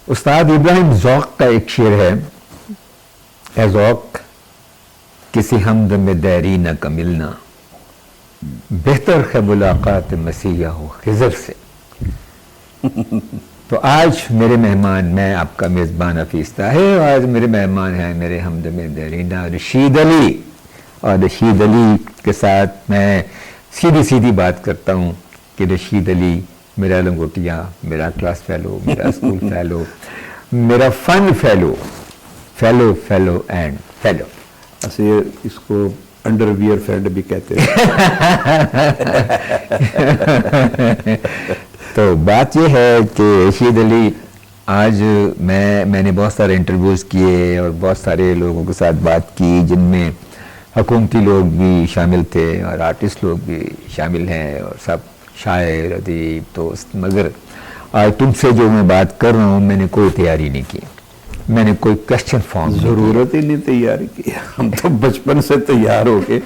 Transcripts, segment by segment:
استاد ابراہیم ذوق کا ایک شعر ہے، اے ذوق کسی ہمدم میں دیرینہ کا ملنا، بہتر ہے ملاقات مسیح ہو خضر سے۔ تو آج میرے مہمان، میں آپ کا میزبان حفیظ طاہر، آج میرے مہمان ہیں میرے ہمدم دیرینہ رشید علی، اور رشید علی کے ساتھ میں سیدھی بات کرتا ہوں کہ رشید علی میرا لنگوٹیا، میرا کلاس فیلو، میرا اسکول فیلو، میرا فن فیلو اینڈ فیلو۔ ایسے اس کو انڈر ویئر فرینڈ بھی کہتے ہیں۔ تو بات یہ ہے کہ رشید علی، آج میں نے بہت سارے انٹرویوز کیے اور بہت سارے لوگوں کے ساتھ بات کی، جن میں حکومتی لوگ بھی شامل تھے اور آرٹسٹ لوگ بھی شامل ہیں اور سب شاعر، ادیب، دوست، مگر آج تم سے جو میں بات کر رہا ہوں، میں نے کوئی تیاری نہیں کی، میں نے کوئی کوشچن فارم ضرورت ہی نہیں تیاری کی، ہم تو بچپن سے تیار ہو کے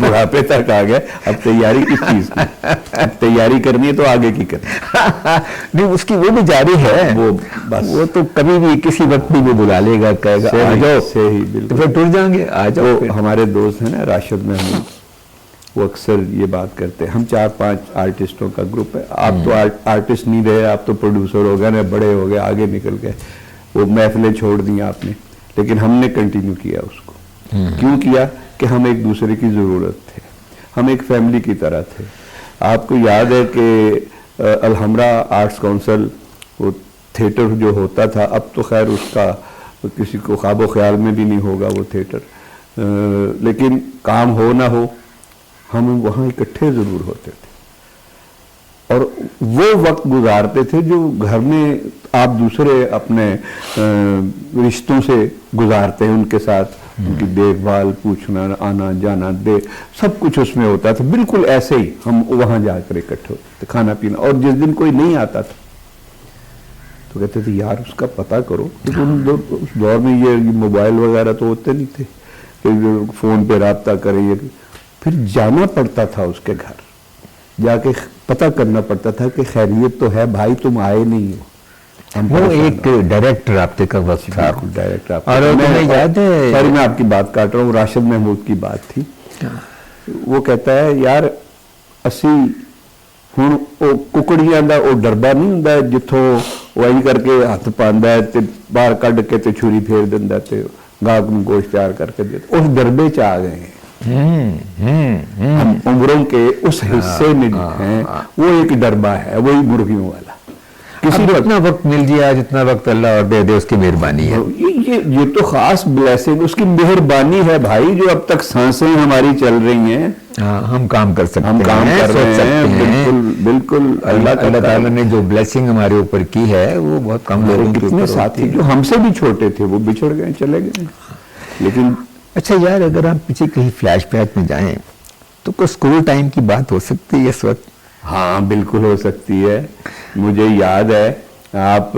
بڑھاپے تک آ گئے، اب تیاری کس چیز کی؟ اب تیاری کرنی ہے تو آگے کی کرنی نہیں، اس کی وہ بھی جاری ہے، وہ تو کبھی بھی کسی وقت بھی بلا لے گا، کہے گا آ جاؤ، صحیح، بالکل، تو پھر ٹر جائیں گے، آ جاؤ۔ ہمارے دوست ہیں نا راشد محمود، وہ اکثر یہ بات کرتے ہیں، ہم 4-5 آرٹسٹوں کا گروپ ہے، آپ تو آرٹسٹ نہیں رہے، آپ تو پروڈیوسر ہو گئے نا، بڑے ہو گئے، آگے نکل گئے، وہ محفلیں چھوڑ دیں آپ نے، لیکن ہم نے کنٹینیو کیا اس کو۔ کیوں کیا؟ کہ ہم ایک دوسرے کی ضرورت تھے، ہم ایک فیملی کی طرح تھے۔ آپ کو یاد ہے کہ الحمرا آرٹس کونسل، وہ تھیٹر جو ہوتا تھا، اب تو خیر اس کا کسی کو خواب و خیال میں بھی نہیں ہوگا وہ تھیٹر، لیکن کام ہو نہ ہو ہم وہاں اکٹھے ضرور ہوتے تھے، اور وہ وقت گزارتے تھے جو گھر میں آپ دوسرے اپنے رشتوں سے گزارتے ہیں، ان کے ساتھ ان کی دیکھ بھال، پوچھنا، آنا جانا، سب کچھ اس میں ہوتا تھا۔ بالکل ایسے ہی ہم وہاں جا کر اکٹھے ہوتے تھے، کھانا پینا، اور جس دن کوئی نہیں آتا تھا تو کہتے تھے یار اس کا پتہ کرو، کیونکہ اس دور میں یہ موبائل وغیرہ تو ہوتے نہیں تھے کہ فون پہ رابطہ کریں، پھر جانا پڑتا تھا اس کے گھر، جا کے پتہ کرنا پڑتا تھا کہ خیریت تو ہے بھائی، تم آئے نہیں ہو۔ وہ ایک ڈائریکٹ رابطے کا وقت تھا، ڈائریکٹ رابطہ۔ اور تمہیں یاد ہے، سوری میں آپ کی بات کاٹ رہا ہوں، راشد محمود کی بات تھی، وہ کہتا ہے یار اسی ہوں ککڑیاں دا وہ ڈربا نہیں ہوندا جتھوں وہی کر کے ہاتھ پاندا ہے تے باہر کڈ کے تے چھری پھیر دیندا تے گاہک نوں گوشت تیار کر کے دیتا، اس ڈربے چ آ گئے ہیں، ہم عمروں کے اس حصے میں ہیں، وہ ایک ڈربا ہے، وہی مرغیوں والا۔ کسی کو اتنا وقت مل گیا جتنا وقت اللہ اور دے دے، اس کی مہربانی ہے، یہ تو خاص بلیسنگ، اس کی مہربانی ہے بھائی، جو اب تک سانسیں ہماری چل رہی ہیں، ہم کام کر سکتے ہیں، ہم کام کر رہے ہیں، بالکل اللہ تعالیٰ نے جو بلیسنگ ہمارے اوپر کی ہے وہ بہت کم لوگوں کے کتنے ساتھی جو ہم سے بھی چھوٹے تھے وہ بچھڑ گئے، چلے گئے۔ لیکن اچھا یار، اگر ہم پیچھے کہیں فلیش بیک میں جائیں تو کوئی اسکول ٹائم کی بات ہو سکتی ہے اس وقت؟ ہاں بالکل ہو سکتی ہے۔ مجھے یاد ہے آپ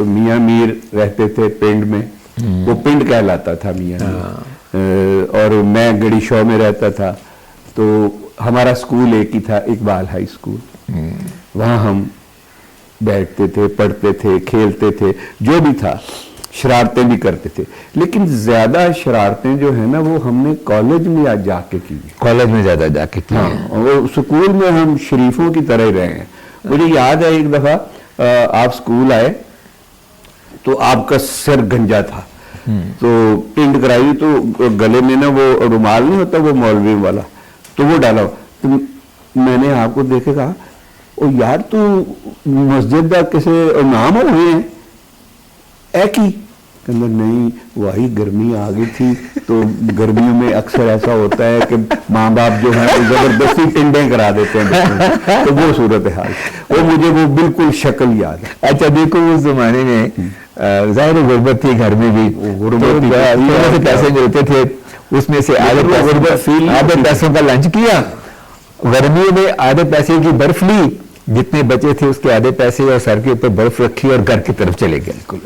میاں میر رہتے تھے پنڈ میں، وہ پنڈ کہلاتا تھا میاں میر، اور میں گڑی شو میں رہتا تھا، تو ہمارا اسکول ایک ہی تھا، اقبال ہائی اسکول، وہاں ہم بیٹھتے تھے، پڑھتے تھے، کھیلتے تھے، جو بھی تھا، شرارتیں بھی کرتے تھے، لیکن زیادہ شرارتیں جو ہیں نا وہ ہم نے کالج میں جا کے کی، کالج میں زیادہ جا کے کی، اور سکول میں ہم شریفوں کی طرح ہی رہے ہیں۔ مجھے یاد ہے ایک دفعہ آپ سکول آئے تو آپ کا سر گنجا تھا، تو پنڈ کرائی، تو گلے میں نا وہ رومال نہیں ہوتا وہ مولوی والا، تو وہ ڈالا، تو میں نے آپ کو دیکھے کہا او یار تو مسجد دا کسے نام ہوئے ہیں اے کی؟ کہنا نہیں وہی گرمی آ گئی تھی، تو گرمیوں میں اکثر ایسا ہوتا ہے کہ ماں باپ جو ہیں زبردستی ٹنڈیں کرا دیتے ہیں، تو وہ صورتحال، وہ مجھے وہ بالکل شکل یاد ہے۔ اچھا دیکھو اس زمانے میں ظاہر غربت تھی، گھر میں بھی پیسے ملتے تھے، اس میں سے آدھے پیسوں کا لنچ کیا، گرمیوں میں آدھے پیسے کی برف لی، جتنے بچے تھے اس کے آدھے پیسے اور سر کے اوپر برف رکھی اور گھر کی طرف چلے گئے۔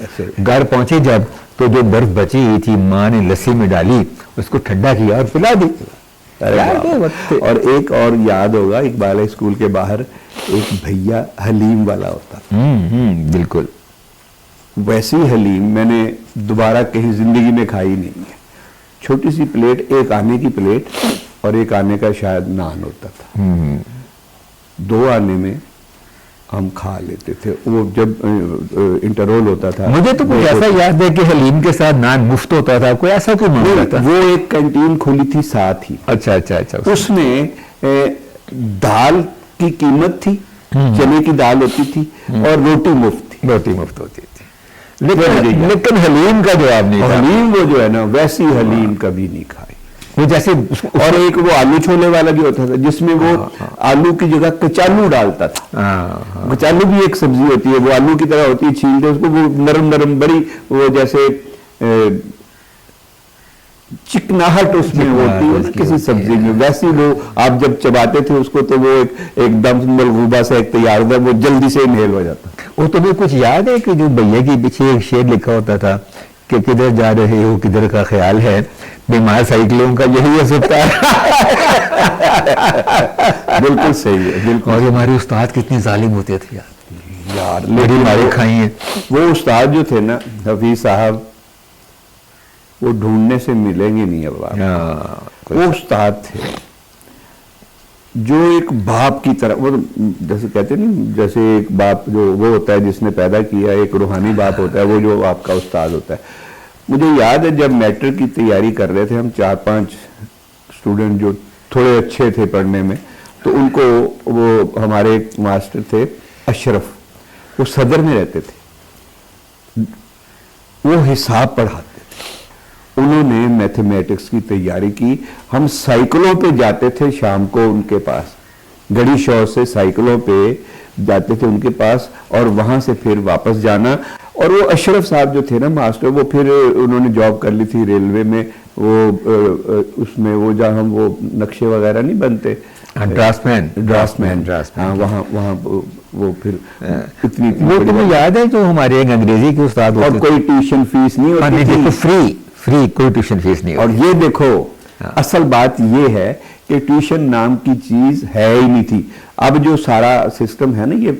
گھر پہنچے جب تو جو برف بچی ہوئی تھی ماں نے لسی میں ڈالی، اس کو ٹھنڈا کیا اور پلا دی۔ اور ایک اور یاد ہوگا، اقبال اسکول کے باہر ایک بھیا حلیم والا ہوتا تھا، بالکل، ویسی حلیم میں نے دوبارہ کہیں زندگی میں کھائی نہیں ہے. چھوٹی سی پلیٹ، ایک آنے کی پلیٹ اور ایک آنے کا شاید نان ہوتا تھا، 2 آنے میں ہم کھا لیتے تھے. وہ جب انٹرول ہوتا تھا، مجھے تو کچھ ایسا یاد ہے کہ حلیم کے ساتھ نان مفت ہوتا تھا، کوئی ایسا کوئی معاملہ تھا؟ وہ ایک کینٹین کھلی تھی ساتھ ہی. اچھا. اس میں دال کی قیمت تھی، چنے کی دال ہوتی تھی اور روٹی مفت تھی. روٹی مفت ہوتی تھی، لیکن حلیم کا جواب نہیں تھا. حلیم وہ جو ہے نا، ویسی حلیم کبھی نہیں کھائی. وہ جیسے اور ایک وہ آلو چھولے والا بھی ہوتا تھا جس میں وہ آلو کی جگہ کچالو ڈالتا تھا. کچالو بھی ایک سبزی ہوتی ہے، وہ آلو کی طرح ہوتی ہے، چھیلتے اس کو، وہ نرم نرم بڑی، وہ جیسے چکناہٹ اس میں ہوتی ہے کسی سبزی میں، ویسی وہ آپ جب چباتے تھے اس کو تو وہ ایک دم ملغوبہ سے ایک تیار ہوتا، وہ جلدی سے انہیل ہو جاتا. وہ تمہیں کچھ یاد ہے کہ جو بھیا کے پیچھے ایک شعر لکھا ہوتا تھا کہ کدھر جا رہے ہو کدھر کا خیال ہے، بیمار سائیکلوں کا یہی اسپتال. بالکل صحیح ہے، بالکل. اور ہمارے استاد کتنے ظالم ہوتے تھے یار، بڑی مارے کھائی ہیں. وہ استاد جو تھے نا حفیظ صاحب، وہ ڈھونڈنے سے ملیں گے نہیں اب آپ. وہ استاد تھے جو ایک باپ کی طرح، وہ جیسے کہتے ہیں نا، جیسے ایک باپ جو وہ ہوتا ہے جس نے پیدا کیا، ایک روحانی باپ ہوتا ہے، وہ جو آپ کا استاد ہوتا ہے. مجھے یاد ہے جب میٹرک کی تیاری کر رہے تھے ہم 4-5 اسٹوڈنٹ جو تھوڑے اچھے تھے پڑھنے میں، تو ان کو وہ ہمارے ایک ماسٹر تھے اشرف، وہ صدر میں رہتے تھے، وہ حساب پڑھاتے تھے. انہوں نے میتھمیٹکس کی تیاری کی. ہم سائیکلوں پہ جاتے تھے شام کو ان کے پاس، گڑی شور سے سائیکلوں پہ جاتے تھے ان کے پاس، اور وہاں سے پھر واپس جانا. اور وہ اشرف صاحب جو تھے نا ماسٹر، وہ پھر انہوں نے جاب کر لی تھی ریلوے میں، وہ اس میں وہ جہاں ہم وہ نقشے وغیرہ نہیں بنتے، ڈرافٹمین، ہاں، وہاں وہ پھر اتنی وہ تمہیں یاد ہے جو ہمارے ایک انگریزی کے استاد ہوتے اور کوئی ٹیوشن فیس نہیں ہوتی تھی، فری کوئی ٹیوشن فیس نہیں. اور یہ دیکھو اصل بات یہ ہے کہ ٹیوشن نام کی چیز ہے ہی نہیں تھی. اب جو سارا سسٹم ہے نا یہ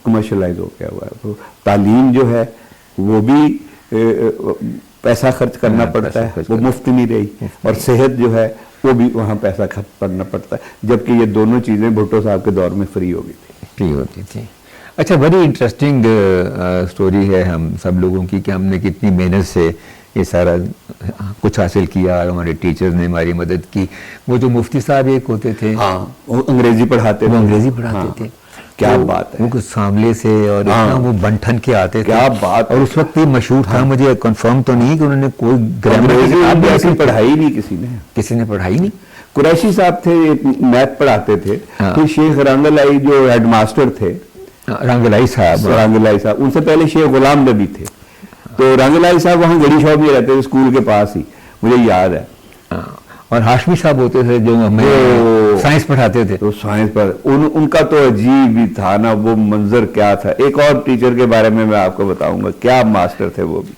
کمرشلائز ہو گیا ہوا ہے. تو تعلیم جو ہے وہ بھی پیسہ خرچ کرنا پڑتا ہے، وہ مفت نہیں رہی. اور صحت جو ہے وہ بھی وہاں پیسہ خرچ کرنا پڑتا ہے، جبکہ یہ دونوں چیزیں بھٹو صاحب کے دور میں فری ہو گئی تھی. فری ہوتی تھی. اچھا، بڑی انٹرسٹنگ سٹوری ہے ہم سب لوگوں کی کہ ہم نے کتنی محنت سے یہ سارا کچھ حاصل کیا، اور ہمارے ٹیچر نے ہماری مدد کی. وہ جو مفتی صاحب ایک ہوتے تھے، ہاں، وہ انگریزی پڑھاتے تھے. کیا بات ہے، وہ کچھ ساملے سے اور وہ بنٹھن کے آتے تھے. کیا بات. اور اس وقت یہ مشہور تھا، مجھے کنفرم تو نہیں کہ انہوں نے کوئی گرامر پڑھائی نہیں، کسی نے پڑھائی نہیں. قریشی صاحب تھے، میتھ پڑھاتے تھے. پھر شیخ رنگ لائی جو ہیڈ ماسٹر تھے، رنگ لائی صاحب، ان سے پہلے شیخ غلام نبی تھے. تو رنگ لائی صاحب وہاں گڑی شاپ میں رہتے تھے، اسکول کے پاس ہی، مجھے یاد ہے. اور ہاشمی صاحب ہوتے تھے جو ہمیں سائنس پڑھاتے تھے. تو سائنس پر ان کا تو عجیب ہی تھا نا، وہ منظر کیا تھا. ایک اور ٹیچر کے بارے میں آپ کو بتاؤں گا، کیا ماسٹر تھے وہ بھی.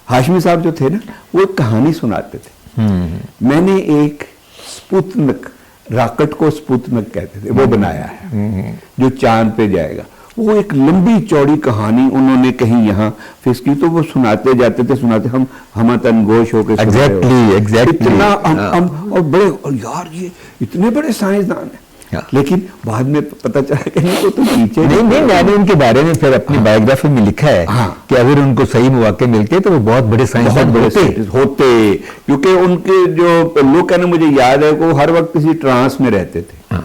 ہاشمی صاحب جو تھے نا، وہ ایک کہانی سناتے تھے. میں نے ایک سپوتنک، راکٹ کو سپوتنک کہتے تھے، وہ بنایا ہے جو چاند پہ جائے گا. وہ ایک لمبی چوڑی کہانی انہوں نے کہیں یہاں فیس کی، تو وہ سناتے جاتے تھے، ہم تنگوش ہو کے اتنا اور بڑے، اور یار یہ اتنے بڑے سائنسدان ہیں. لیکن بعد میں پتہ چلا کہ وہ تو پیچھے نہیں. میں نے ان کے بارے میں پھر اپنی بایوگرافی میں لکھا ہے کہ اگر ان کو صحیح مواقع ملتے تو وہ بہت بڑے سائنسدان ہوتے، کیونکہ ان کے جو لوگ کہنا، مجھے یاد ہے کہ وہ ہر وقت کسی ٹرانس میں رہتے تھے،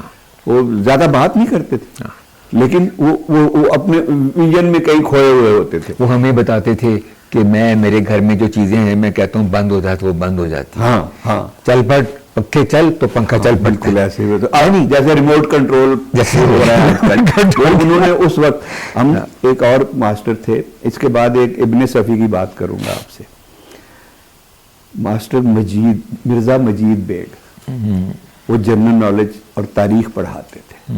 وہ زیادہ بات نہیں کرتے تھے، لیکن وہ اپنے ویژن میں کئی کھوئے ہوئے ہوتے تھے. وہ ہمیں بتاتے تھے کہ میرے گھر میں جو چیزیں ہیں، میں کہتا ہوں بند ہو جائے تو وہ بند ہو جاتی. ہاں، چل پڑ پنکھے چل تو پنکھا چل پڑ. بالکل ایسے نہیں جیسے ریموٹ کنٹرول جیسے ہو رہا ہے. انہوں نے اس وقت، ہم ایک اور ماسٹر تھے، اس کے بعد ایک ابن صفی کی بات کروں گا آپ سے. ماسٹر مرزا مجید بیگ، وہ جنرل نالج اور تاریخ پڑھاتے تھے.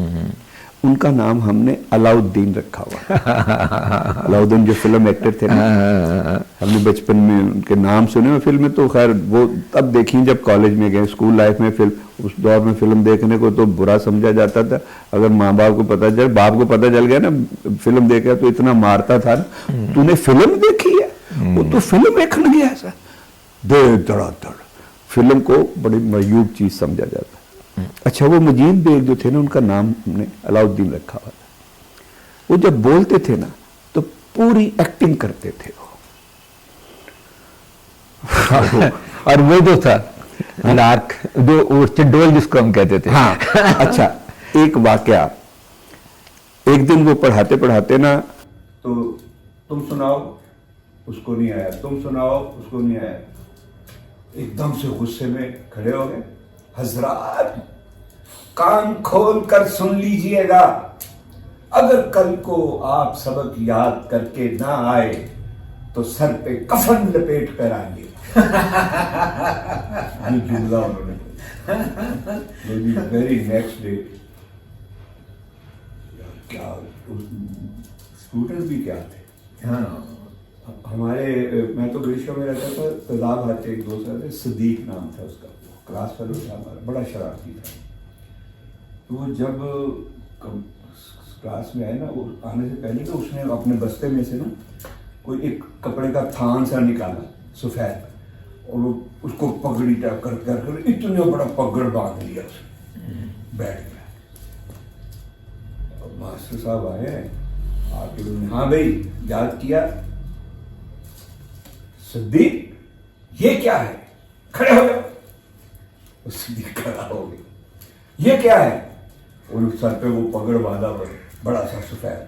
ان کا نام ہم نے علاؤدین رکھا ہوا. علاؤدین جو فلم ایکٹر تھے نا, ہم نے بچپن میں ان کے نام سنے ہوئے. فلمیں تو خیر وہ تب دیکھی جب کالج میں گئے. اسکول لائف میں اس دور میں فلم دیکھنے کو تو برا سمجھا جاتا تھا. اگر ماں باپ کو پتہ چل, باپ کو پتہ چل گیا نا فلم دیکھا تو اتنا مارتا تھا نا, تو نے فلم دیکھی ہے, وہ تو فلم دیکھنے گیا ایسا دے دڑا دڑ. فلم کو بڑی معیوب چیز سمجھا جاتا. اچھا وہ مجید بیگ جو تھے نا, ان کا نام ہم نے علاؤدین رکھا ہوا تھا. وہ جب بولتے تھے نا تو پوری ایکٹنگ کرتے تھے اور وہ جو تھا لارک, جو چڈول جس کو ہم کہتے تھے. ہاں اچھا, ایک واقعہ, ایک دن وہ پڑھاتے پڑھاتے نا تو تم سناؤ, اس کو نہیں آیا, تم سناؤ, اس کو نہیں آیا. ایک دم سے غصے میں کھڑے ہو گئے. حضرات کان کھول کر سن لیجئے گا, اگر کل کو آپ سبق یاد کر کے نہ آئے تو سر پہ کفن لپیٹ کر آئیں گے. جملہ انہوں نے ویری نیکسٹ ڈے کیا اسٹوڈنٹ بھی کیا تھے. ہاں ہمارے, میں تو گریشیا میں رہتا تھا, تیزاب ہاتھ ایک دوست تھے, صدیق نام تھا اس کا, کلاس فیلو تھا ہمارا, بڑا شرارتی تھا. تو وہ جب کلاس میں آئے نا, آنے سے پہلے نا اس نے اپنے بستے میں سے نا کوئی ایک کپڑے کا تھان سا نکالا سفید, اور وہ اس کو پگڑی ٹائپ کر کر اتنا بڑا پگڑ باندھ لیا, بیٹھ گیا. ماسٹر صاحب آئے, آ کے ہاں بھائی یاد کیا, صدیق یہ کیا ہے, کھڑے ہو جاؤ. صدیق کھڑا ہو گیا, یہ کیا ہے, اور سر پہ وہ پگڑ باندھا بڑا سا سفید.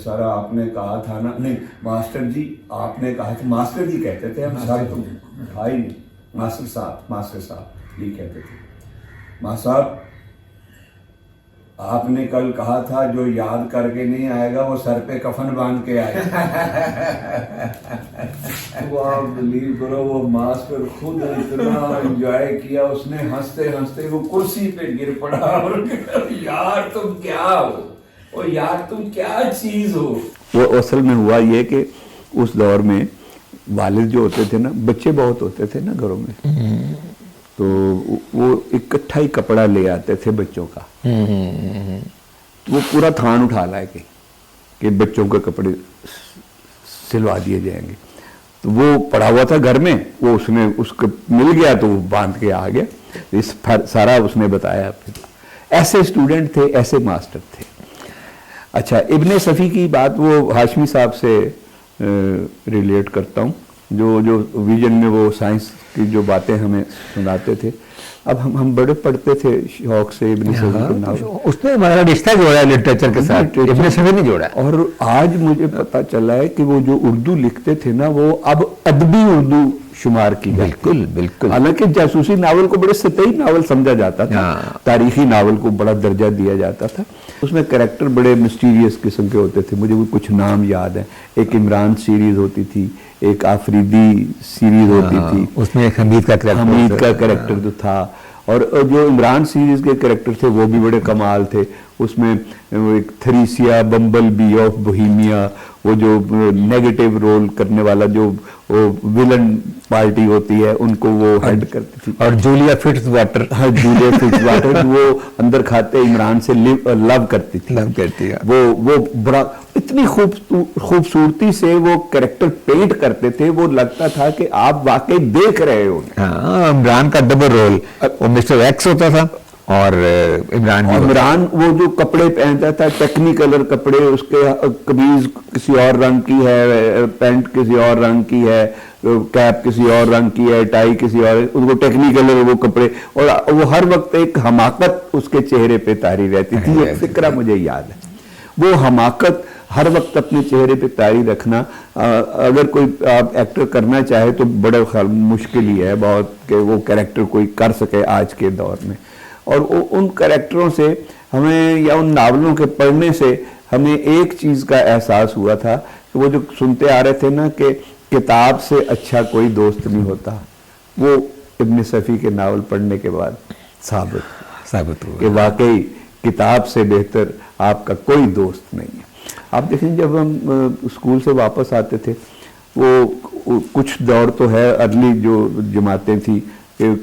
سارا آپ نے کہا تھا نا, نہیں ماسٹر جی آپ نے کہا تھا, ماسٹر جی کہتے تھے ہم, سر تو تھا ہی نہیں, ماسٹر صاحب یہ کہتے تھے. ماسٹر صاحب آپ نے کل کہا تھا جو یاد کر کے نہیں آئے گا وہ سر پہ کفن باندھ کے آئے گا. وہ آپ بلیو کرو, وہ ماسٹر خود اتنا انجوائے کیا اس نے, ہنستے ہنستے وہ کرسی پہ گر پڑا اور یار تم کیا ہو, اور یار تم کیا چیز ہو. وہ اصل میں ہوا یہ کہ اس دور میں والد جو ہوتے تھے نا, بچے بہت ہوتے تھے نا گھروں میں, تو وہ اکٹھا ہی کپڑا لے آتے تھے بچوں کا. وہ پورا تھان اٹھا لائے کہ بچوں کے کپڑے سلوا دیے جائیں گے. تو وہ پڑا ہوا تھا گھر میں, وہ اس نے اس کو مل گیا تو وہ باندھ کے آ گیا. اس سارا اس نے بتایا. ایسے اسٹوڈنٹ تھے, ایسے ماسٹر تھے. اچھا ابن صفی کی بات وہ ہاشمی صاحب سے ریلیٹ کرتا ہوں, جو ویژن میں وہ سائنس کی جو باتیں ہمیں سناتے تھے. اب ہم بڑے پڑھتے تھے شوق سے ابن صفی کے نام, اس نے ہمارا رشتہ جوڑا ہے لٹریچر کے ساتھ, ابن صفی نے جوڑا. اور آج مجھے پتا چلا ہے کہ وہ جو اردو لکھتے تھے نا, وہ اب ادبی اردو شمار کی. بالکل بالکل. حالانکہ جاسوسی ناول کو بڑے سطحی ناول سمجھا جاتا تھا, تاریخی ناول کو بڑا درجہ دیا جاتا تھا. اس میں کریکٹر بڑے مسٹیریس قسم کے ہوتے تھے. مجھے وہ کچھ نام یاد ہیں. ایک عمران سیریز ہوتی تھی, ایک آفریدی سیریز ہوتی تھی, اس میں ایک حمید کا کریکٹر جو تھا, اور جو عمران سیریز کے کریکٹر تھے وہ بھی بڑے کمال تھے. اس میں ایک تھریسیا بمبل بی آف بوہیمیا, وہ جو نیگیٹو رول کرنے والا جو ویلن پارٹی ہوتی ہے ان کو وہ ہیڈ کرتی تھی. اور جولیا فٹز واٹر, ہاں جولیا فٹز واٹر, وہ اندر کھاتے عمران سے لو کرتی تھی. وہ بڑا اتنی خوبصورتی سے وہ کریکٹر پینٹ کرتے تھے, وہ لگتا تھا کہ آپ واقعی دیکھ رہے ہو. عمران کا ڈبل رول, وہ مسٹر ایکس ہوتا تھا, اور عمران وہ جو کپڑے پہنتا تھا ٹیکنیکلر کپڑے, اس کے قمیض کسی اور رنگ کی ہے, پینٹ کسی اور رنگ کی ہے, کیپ کسی اور رنگ کی ہے, ٹائی کسی اور, ان کو ٹیکنیکلر وہ کپڑے, اور وہ ہر وقت ایک حماقت اس کے چہرے پہ طاری رہتی تھی. ایک فکرہ مجھے یاد ہے, وہ حماقت ہر وقت اپنے چہرے پہ طاری رکھنا. اگر کوئی آپ ایکٹر کرنا چاہے تو بڑا مشکل ہی ہے بہت کہ وہ کریکٹر کوئی کر سکے آج کے دور میں. اور ان کریکٹروں سے ہمیں, یا ان ناولوں کے پڑھنے سے ہمیں ایک چیز کا احساس ہوا تھا کہ وہ جو سنتے آ رہے تھے نا کہ کتاب سے اچھا کوئی دوست نہیں ہوتا, وہ ابن صفی کے ناول پڑھنے کے بعد ثابت ہوا کہ واقعی کتاب سے بہتر آپ کا کوئی دوست نہیں ہے. آپ دیکھیں جب ہم اسکول سے واپس آتے تھے وہ کچھ دور تو ہے ارلی جو جماعتیں تھیں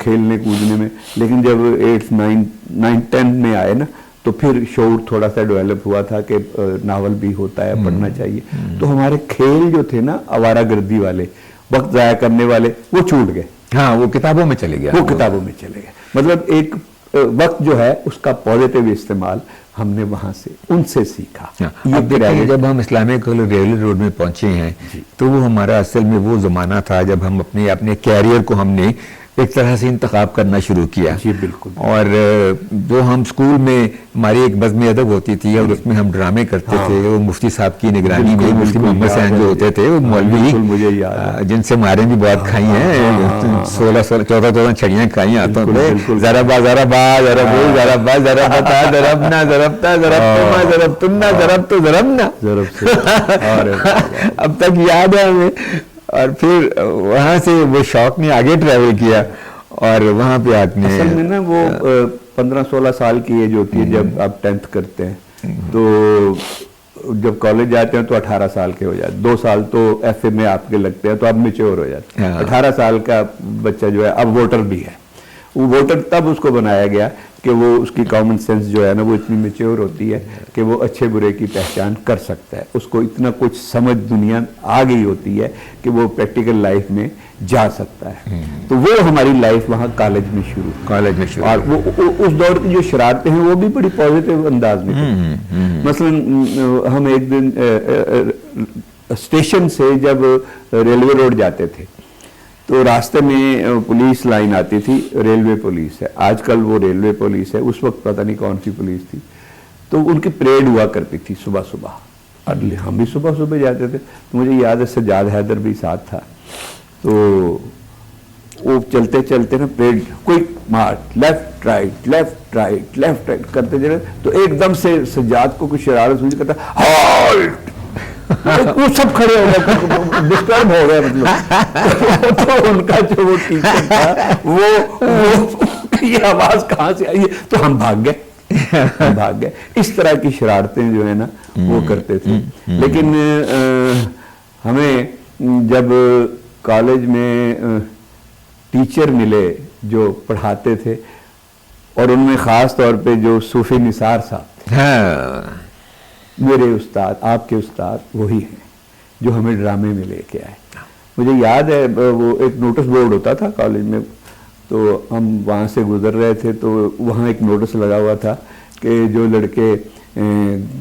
کھیلنے کودنے میں, لیکن جب 8th 9th 10th میں آئے نا تو پھر شعور تھوڑا سا ڈیولپ ہوا تھا کہ ناول بھی ہوتا ہے, پڑھنا چاہیے. تو ہمارے کھیل جو تھے نا آوارہ گردی والے, وقت ضائع کرنے والے, وہ چھوٹ گئے. ہاں وہ کتابوں میں چلے گیا, وہ کتابوں میں چلے گئے. مطلب ایک وقت جو ہے اس کا پازیٹیو استعمال ہم نے وہاں سے ان سے سیکھا. اب دیکھیں جب ہم اسلامیہ کالج ریلوے روڈ میں پہنچے ہیں تو وہ ہمارا اصل میں وہ زمانہ تھا جب ہم اپنے کیریئر کو ہم نے ایک طرح سے انتخاب کرنا شروع کیا. جی بالکل. اور جو ہم اسکول میں ہماری ایک بزم ادب ہوتی تھی اور اس میں ہم ڈرامے کرتے تھے, وہ مفتی صاحب کی نگرانی میں مفتی محمد حسین جو ہوتے تھے وہ مولوی جن سے ماریں بھی بہت کھائی ہیں, 14 چھڑیاں کھائی ہاتھوں پہ, ذرا با ذرا با ذرا بو ذرا با ذرا بتا ضربنا ضربتا ضربتما ضربتنا ضربت ضربنا. اب تک یاد ہے ہمیں. اور پھر وہاں سے وہ شوق نے آگے ٹریول کیا اور وہاں پہ آپ نے اصل میں نا وہ 15-16 سال کی ایج ہوتی ہے جب آپ 10th کرتے ہیں, تو جب کالج جاتے ہیں تو 18 سال کے ہو جاتے, 2 سال تو ایف اے میں آپ کے لگتے ہیں تو آپ میچور ہو جاتے ہیں. 18 سال کا بچہ جو ہے اب ووٹر بھی ہے. وہ ووٹر تب اس کو بنایا گیا کہ وہ اس کی کامن سینس جو ہے نا وہ اتنی میچور ہوتی ہے کہ وہ اچھے برے کی پہچان کر سکتا ہے. اس کو اتنا کچھ سمجھ دنیا آ گئی ہوتی ہے کہ وہ پریکٹیکل لائف میں جا سکتا ہے. تو وہ ہماری لائف وہاں کالج میں شروع اور وہ اس دور کی جو شرارتیں ہیں وہ بھی بڑی پازیٹیو انداز میں تھیں. مثلا ہم ایک دن اسٹیشن سے جب ریلوے روڈ جاتے تھے تو راستے میں پولیس لائن آتی تھی, ریلوے پولیس ہے, آج کل وہ ریلوے پولیس ہے, اس وقت پتہ نہیں کون سی پولیس تھی. تو ان کی پریڈ ہوا کرتی تھی صبح صبح, اور ہم بھی صبح صبح جاتے تھے. تو مجھے یاد ہے سجاد حیدر بھی ساتھ تھا. تو وہ چلتے چلتے نا پریڈ کوئی March left right left right left right کرتے چلے, تو ایک دم سے سجاد کو کچھ شرارت ہوئی, کہتا ہالٹ, وہ سب کھڑے ہو گئے, ڈسٹرب ہو گئے. مطلب تو ان کا جو وہ ٹیچر تھا وہ یہ آواز کہاں سے آئی ہے, تو ہم بھاگ گئے. اس طرح کی شرارتیں جو ہے نا وہ کرتے تھے. لیکن ہمیں جب کالج میں ٹیچر ملے جو پڑھاتے تھے, اور ان میں خاص طور پہ جو صوفی نثار صاحب, میرے استاد, آپ کے استاد وہی ہیں جو ہمیں ڈرامے میں لے کے آئے. مجھے یاد ہے وہ ایک نوٹس بورڈ ہوتا تھا کالج میں, تو ہم وہاں سے گزر رہے تھے تو وہاں ایک نوٹس لگا ہوا تھا کہ جو لڑکے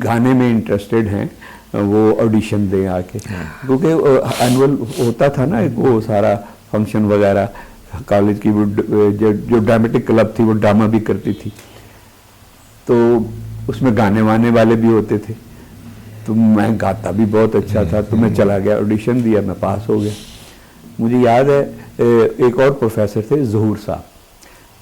گانے میں انٹرسٹڈ ہیں وہ آڈیشن دیں آ کے, کیونکہ اینول ہوتا تھا نا وہ سارا فنکشن وغیرہ کالج کی. وہ جو ڈرامٹک کلب تھی وہ ڈرامہ بھی کرتی تھی, تو اس میں گانے وانے والے بھی ہوتے تھے. تو میں گاتا بھی بہت اچھا تھا, تو میں چلا گیا, آڈیشن دیا, میں پاس ہو گیا. مجھے یاد ہے ایک اور پروفیسر تھے ظہور صاحب,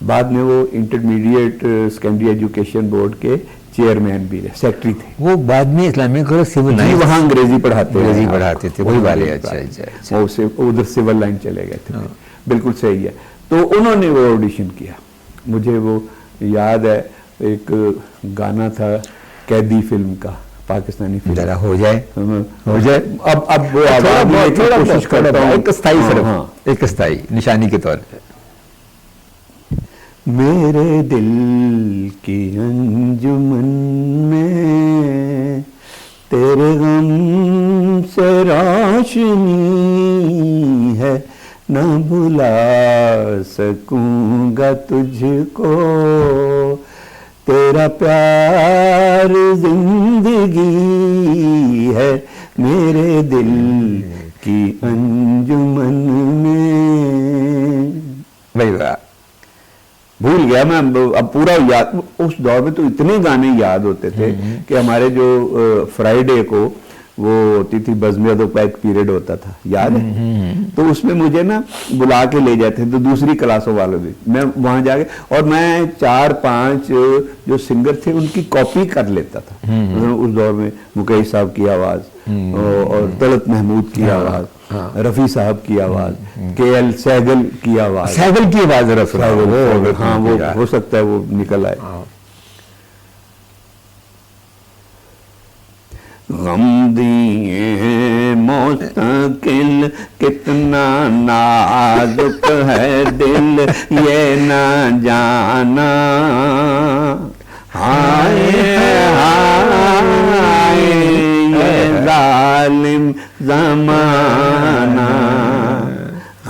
بعد میں وہ انٹرمیڈیٹ سیکنڈری ایجوکیشن بورڈ کے چیئرمین بھی رہے, سیکٹری تھے. وہ بعد میں اسلامیہ کالج سول لائن وہاں انگریزی پڑھاتے تھے وہی والے. اچھا ادھر سول لائن چلے گئے تھے. بالکل صحیح ہے. تو انہوں نے وہ آڈیشن کیا. مجھے وہ یاد ہے ایک گانا تھا قیدی فلم کا, پاکستانی فلم, ذرا ہو جائے اب وہ آواز کوشش کرتا ہوں, ایک استائی صرف ایک استائی نشانی کے طور پہ. میرے دل کی انجمن میں تیرے غم سے روشنی ہے, نہ بھلا سکوں گا تجھ کو, تیرا پیار زندگی ہے میرے دل کی انجمن میں. بھائی واہ, بھول گیا میں اب پورا یاد. اس دور میں تو اتنے گانے یاد ہوتے تھے کہ ہمارے جو فرائیڈے کو وہ ہوتی تھی بزم ادب کا ایک پیریڈ ہوتا تھا, یاد ہے, تو اس میں مجھے نا بلا کے لے جاتے تھے, تو دوسری کلاسوں والوں بھی میں وہاں جا کے, اور میں 4-5 جو سنگر تھے ان کی کاپی کر لیتا تھا. اس دور میں مکیش صاحب کی آواز, اور طلعت محمود کی آواز, رفیع صاحب کی آواز, کے ایل سہگل کی آواز. سہگل کی آواز ذرا سنا, ہاں وہ ہو سکتا ہے وہ نکل آئے. غم دیے مستقل کتنا نازک ہے دل یہ نہ جانا ہائے ہائے یہ ظالم زمانہ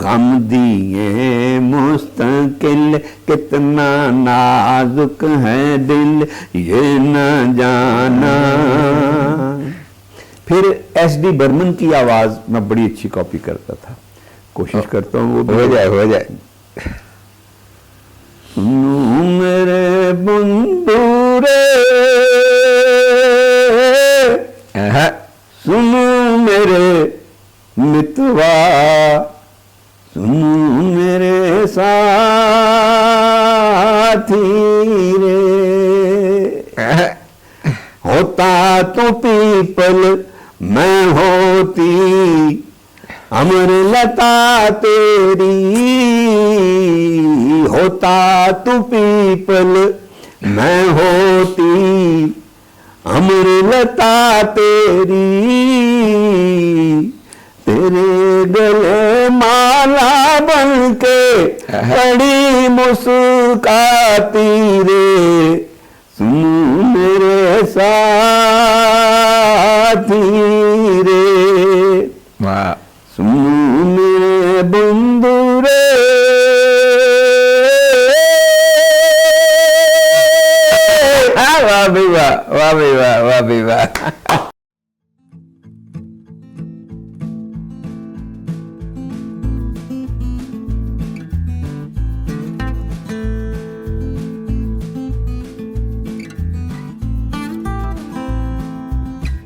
غم دیے مستقل کتنا نازک ہے دل یہ نہ جانا. پھر ایس ڈی برمن کی آواز میں بڑی اچھی کاپی کرتا تھا, کوشش کرتا ہوں وہ ہو جائے. سنو میرے بندورے سنو میرے متوا سنو میرے ساتھی رے ہوتا تو پیپل میں ہوتی امر لتا تیری ہوتا تو پیپل میں ہوتی امر لتا تیری تیرے گلے مالا بن کے بڑی مسکاتی رے سنو میرے ساتھی رے سنو میرے بندورے واہ بھائی واہ واہ بھائی واہ واہ بھائی واہ